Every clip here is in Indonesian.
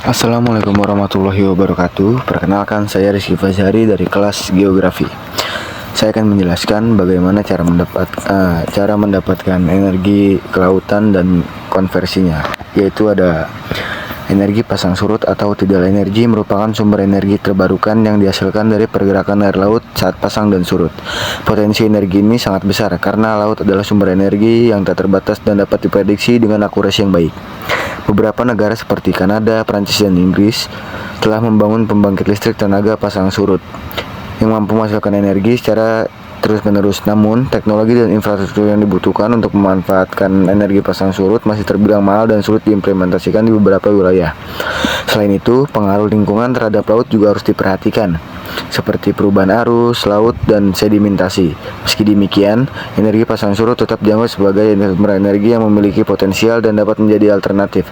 Assalamualaikum warahmatullahi wabarakatuh. Perkenalkan, saya Rizky Fazari dari kelas Geografi. Saya akan menjelaskan bagaimana cara mendapatkan energi kelautan dan konversinya, yaitu ada energi pasang surut atau tidal energi merupakan sumber energi terbarukan yang dihasilkan dari pergerakan air laut saat pasang dan surut. Potensi energi ini sangat besar karena laut adalah sumber energi yang tak terbatas dan dapat diprediksi dengan akurasi yang baik. Beberapa negara seperti Kanada, Prancis, dan Inggris telah membangun pembangkit listrik tenaga pasang surut yang mampu menghasilkan energi secara terus-menerus. Namun, teknologi dan infrastruktur yang dibutuhkan untuk memanfaatkan energi pasang surut masih terbilang mahal dan sulit diimplementasikan di beberapa wilayah. Selain itu, pengaruh lingkungan terhadap laut juga harus diperhatikan, seperti perubahan arus laut dan sedimentasi. Meski demikian, energi pasang surut tetap dianggap sebagai sumber energi yang memiliki potensial dan dapat menjadi alternatif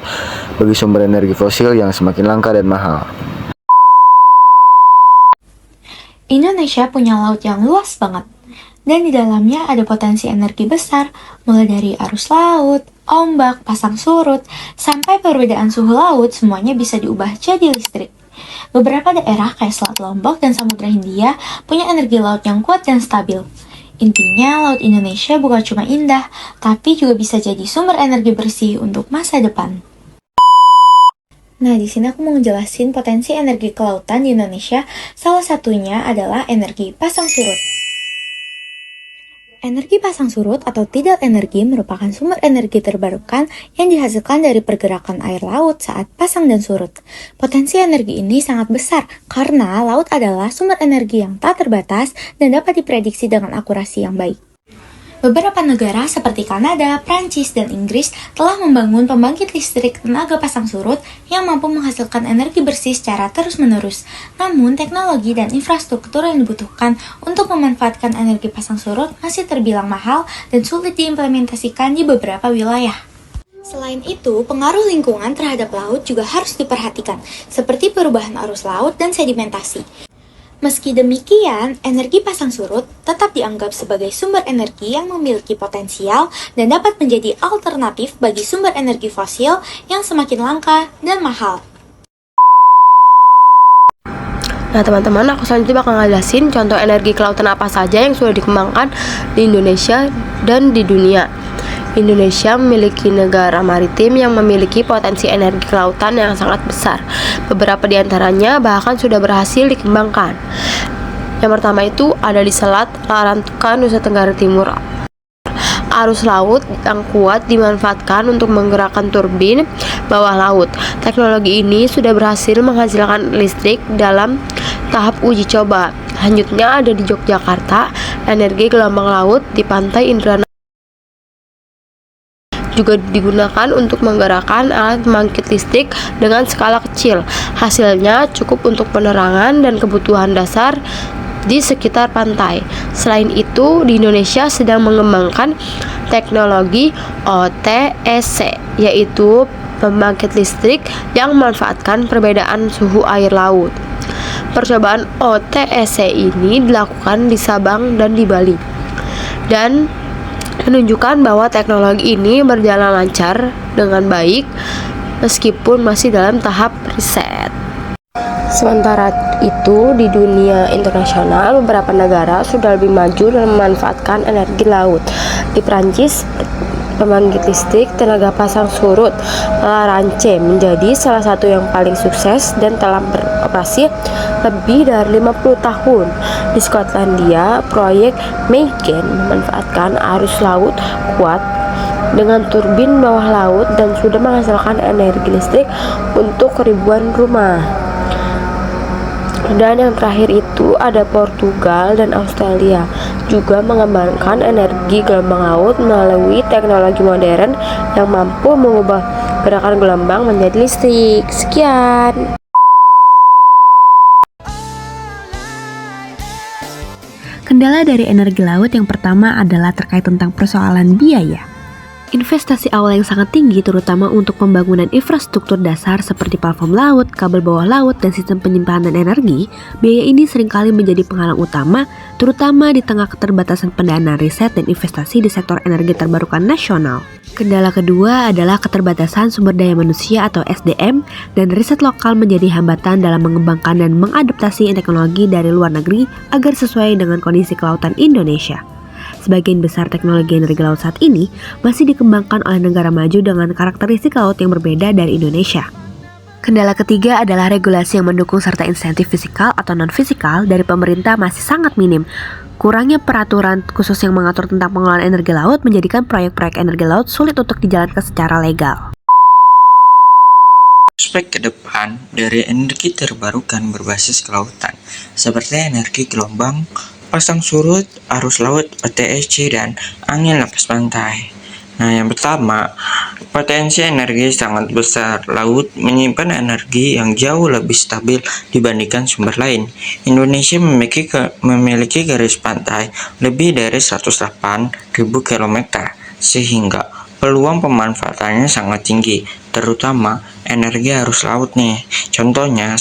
bagi sumber energi fosil yang semakin langka dan mahal. Indonesia punya laut yang luas banget, dan di dalamnya ada potensi energi besar, mulai dari arus laut, ombak, pasang surut, sampai perbedaan suhu laut, semuanya bisa diubah jadi listrik. Beberapa daerah kayak Selat Lombok dan Samudra Hindia punya energi laut yang kuat dan stabil. Intinya, laut Indonesia bukan cuma indah, tapi juga bisa jadi sumber energi bersih untuk masa depan. Nah, di sini aku mau ngejelasin potensi energi kelautan di Indonesia. Salah satunya adalah energi pasang surut. Energi pasang surut atau tidal energi merupakan sumber energi terbarukan yang dihasilkan dari pergerakan air laut saat pasang dan surut. Potensi energi ini sangat besar karena laut adalah sumber energi yang tak terbatas dan dapat diprediksi dengan akurasi yang baik. Beberapa negara seperti Kanada, Prancis, dan Inggris telah membangun pembangkit listrik tenaga pasang surut yang mampu menghasilkan energi bersih secara terus-menerus. Namun, teknologi dan infrastruktur yang dibutuhkan untuk memanfaatkan energi pasang surut masih terbilang mahal dan sulit diimplementasikan di beberapa wilayah. Selain itu, pengaruh lingkungan terhadap laut juga harus diperhatikan, seperti perubahan arus laut dan sedimentasi. Meski demikian, energi pasang surut tetap dianggap sebagai sumber energi yang memiliki potensial dan dapat menjadi alternatif bagi sumber energi fosil yang semakin langka dan mahal. Nah teman-teman, aku selanjutnya bakal ngejelasin contoh energi kelautan apa saja yang sudah dikembangkan di Indonesia dan di dunia. Indonesia memiliki negara maritim yang memiliki potensi energi kelautan yang sangat besar. Beberapa di antaranya bahkan sudah berhasil dikembangkan. Yang pertama itu ada di Selat Larantuka, Nusa Tenggara Timur. Arus laut yang kuat dimanfaatkan untuk menggerakkan turbin bawah laut. Teknologi ini sudah berhasil menghasilkan listrik dalam tahap uji coba. Selanjutnya ada di Yogyakarta, energi gelombang laut di pantai Indramayu juga digunakan untuk menggerakkan alat pembangkit listrik dengan skala kecil. Hasilnya cukup untuk penerangan dan kebutuhan dasar di sekitar pantai. Selain itu, di Indonesia sedang mengembangkan teknologi OTEC, yaitu pembangkit listrik yang memanfaatkan perbedaan suhu air laut. Percobaan OTEC ini dilakukan di Sabang dan di Bali, dan menunjukkan bahwa teknologi ini berjalan lancar dengan baik meskipun masih dalam tahap riset. Sementara itu, di dunia internasional, beberapa negara sudah lebih maju dalam memanfaatkan energi laut. Di Prancis, pembangkit listrik tenaga pasang surut Larance menjadi salah satu yang paling sukses dan telah beroperasi lebih dari 50 tahun. Di Skotlandia, proyek Meigen memanfaatkan arus laut kuat dengan turbin bawah laut dan sudah menghasilkan energi listrik untuk ribuan rumah. Dan yang terakhir itu ada Portugal dan Australia, juga mengembangkan energi gelombang laut melalui teknologi modern yang mampu mengubah gerakan gelombang menjadi listrik. Sekian. Kendala dari energi laut yang pertama adalah terkait tentang persoalan biaya. Investasi awal yang sangat tinggi terutama untuk pembangunan infrastruktur dasar seperti platform laut, kabel bawah laut, dan sistem penyimpanan energi. Biaya ini seringkali menjadi penghalang utama, terutama di tengah keterbatasan pendanaan riset dan investasi di sektor energi terbarukan nasional. Kendala kedua adalah keterbatasan sumber daya manusia atau SDM, dan riset lokal menjadi hambatan dalam mengembangkan dan mengadaptasi teknologi dari luar negeri agar sesuai dengan kondisi kelautan Indonesia. Sebagian besar teknologi energi laut saat ini masih dikembangkan oleh negara maju dengan karakteristik laut yang berbeda dari Indonesia. Kendala ketiga adalah regulasi yang mendukung serta insentif fisikal atau non-fisikal dari pemerintah masih sangat minim. Kurangnya peraturan khusus yang mengatur tentang pengelolaan energi laut menjadikan proyek-proyek energi laut sulit untuk dijalankan secara legal. Prospek ke depan dari energi terbarukan berbasis kelautan, seperti energi gelombang, pasang surut, arus laut, OTSC, dan angin lepas pantai. Nah, yang pertama, potensi energi sangat besar. Laut menyimpan energi yang jauh lebih stabil dibandingkan sumber lain. Indonesia memiliki garis pantai lebih dari 108.000 km, sehingga peluang pemanfaatannya sangat tinggi, terutama energi arus laut nih. Contohnya,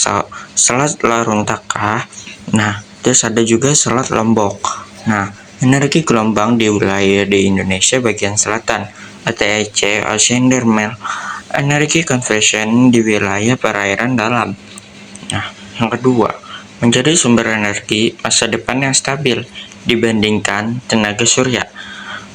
Selat Laruntaka. Nah, terus ada juga Selat Lombok. Nah, energi gelombang di wilayah di Indonesia bagian selatan, ATEC, Ocean Thermal. Energi conversion di wilayah perairan dalam. Nah, yang kedua, menjadi sumber energi masa depan yang stabil dibandingkan tenaga surya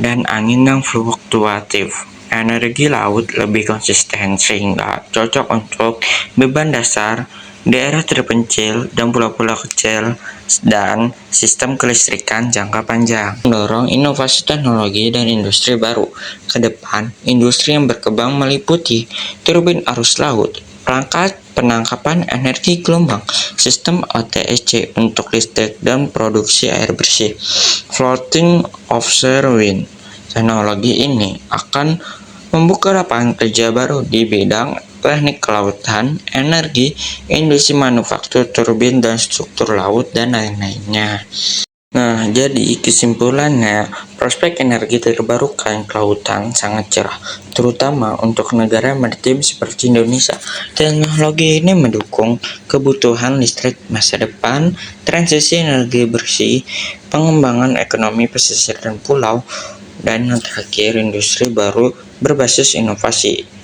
dan angin yang fluktuatif. Energi laut lebih konsisten sehingga cocok untuk beban dasar, daerah terpencil, dan pulau-pulau kecil, dan sistem kelistrikan jangka panjang. Mendorong inovasi teknologi dan industri baru. Ke depan, industri yang berkembang meliputi turbin arus laut, perangkat penangkapan energi gelombang, sistem OTSC untuk listrik dan produksi air bersih, floating offshore wind. Teknologi ini akan membuka lapangan kerja baru di bidang teknik kelautan, energi, industri manufaktur turbin dan struktur laut, dan lain-lainnya. Nah, jadi kesimpulannya, prospek energi terbarukan kelautan sangat cerah, terutama untuk negara maritim seperti Indonesia. Teknologi ini mendukung kebutuhan listrik masa depan, transisi energi bersih, pengembangan ekonomi pesisir dan pulau, dan yang terakhir, industri baru berbasis inovasi.